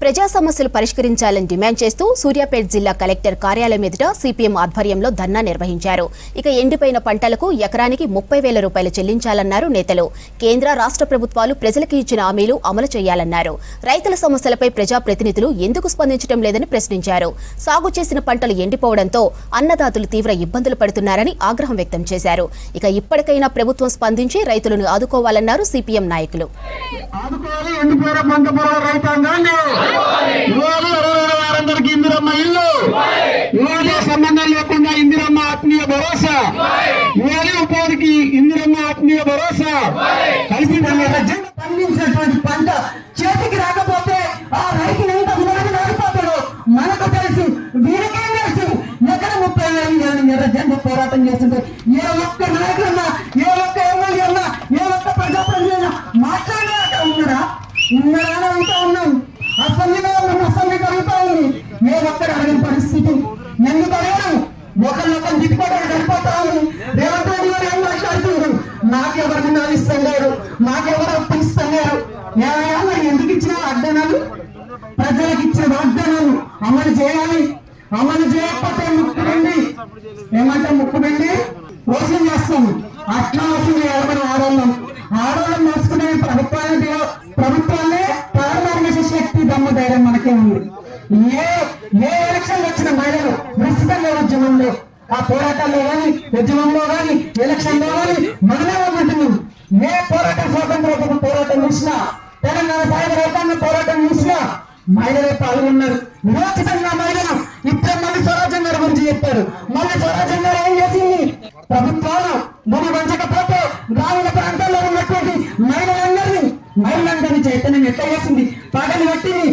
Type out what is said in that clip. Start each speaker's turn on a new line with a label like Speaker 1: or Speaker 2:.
Speaker 1: ప్రజా సమస్యలు పరిష్కరించాలని డిమాండ్ చేస్తూ సూర్యాపేట జిల్లా కలెక్టర్ కార్యాలయం ఎదుట సిపిఎం ఆధ్వర్యంలో ధర్నా నిర్వహించారు. ఇక ఎండిపోయిన పంటలకు ఎకరానికి 30,000 రూపాయలు చెల్లించాలన్నారు నేతలు. కేంద్ర రాష్ట్ర ప్రభుత్వాలు ప్రజలకు ఇచ్చిన హామీలు అమలు చేయాలన్నారు. రైతుల సమస్యలపై ప్రజాప్రతినిధులు ఎందుకు స్పందించడం లేదని ప్రశ్నించారు. సాగు చేసిన పంటలు ఎండిపోవడంతో అన్నదాతలు తీవ్ర ఇబ్బందులు పడుతున్నారని ఆగ్రహం వ్యక్తం చేశారు. ఇక ఇప్పటికైనా ప్రభుత్వం స్పందించి రైతులను ఆదుకోవాలన్నారు సిపిఎం నాయకులు.
Speaker 2: ఇందిరమ్మ ఇల్లు ఇవాళ సంబంధం లేకుండా ఇందిరమ్మ ఆత్మీయ భరోసా ఇవాళ ఉపాధికి ఇందిరమ్మ ఆత్మీయ భరోసా
Speaker 3: పండించినటువంటి పంట చేతికి రాకపోతే ఆ రైతు ఎంత మునగని రాలిపోతాడు మనకు తెలుసు. వీరికేం తెలుసు? ఎక్కడ 30,000 ఎర్ర జెండా పోరాటం చేస్తుంటే ఏ ఒక్క నాయకులన్నా, ఏ ఒక్క ఎమ్మెల్యే అన్నా, ఏ ఒక్క ప్రజాప్రతినిధి మాట్లాడే అక్కడ ఉన్నారా? అంతా ఉన్నాం. అసెంబ్లీలో అసెంబ్లీ కలుగుతా ఉంది. ఏ ఒక్కరు అడిగిన పరిస్థితి ఎందుకు అడగడం? ఒకరినొకరు తిట్టుకోవడం సరిపోతా ఉంది. రేవంత్ రెడ్డి గారు ఏం మాట్లాడుతున్నారు? నాకెవరు నాలిస్తాం లేరు, నాకెవరు అప్పిస్తాం లేరు. ఎందుకు ఇచ్చిన వాగ్దానాలు? ప్రజలకు ఇచ్చిన వాగ్దానాలు అమలు చేయాలి. అమలు చేయకపోతే ముక్కుబండి ఏమంటే ముక్కుబండి మోసం చేస్తాం. అట్లా మోసం చేయాలి. మనం ఆడవాళ్ళం మోసుకునే ప్రభుత్వాలే ప్రారంభ శక్తి దమ్మ ధైర్యం మనకే ఉంది. ఏ ఎలక్షన్ వచ్చిన మహిళలు ప్రస్తుతంగా ఉద్యమంలో ఆ పోరాటాల్లో కానీ ఉద్యమంలో కానీ ఎలక్షన్ లో కానీ మనమే ఉంటున్నాం. ఏ పోరాటం స్వాతంత్ర పోరాటం చూసినా, తెలంగాణ సాయుధ రైతాంగ పోరాటం చూసినా మహిళలే పాల్గొన్నారు. విరోచితంగా మహిళలు ఇప్పుడే మళ్ళీ స్వరాజ్యం గారి గురించి చెప్పారు. మళ్ళీ స్వరాజ్యం గారు ఏం చేసింది? ప్రభుత్వాలు భూమి పంచకపోతే గ్రామీణ ప్రాంతాల్లో ఉన్నటువంటి మహిళలందరినీ చైతన్యం ఎట్లా చేసింది? పగలు పట్టింది.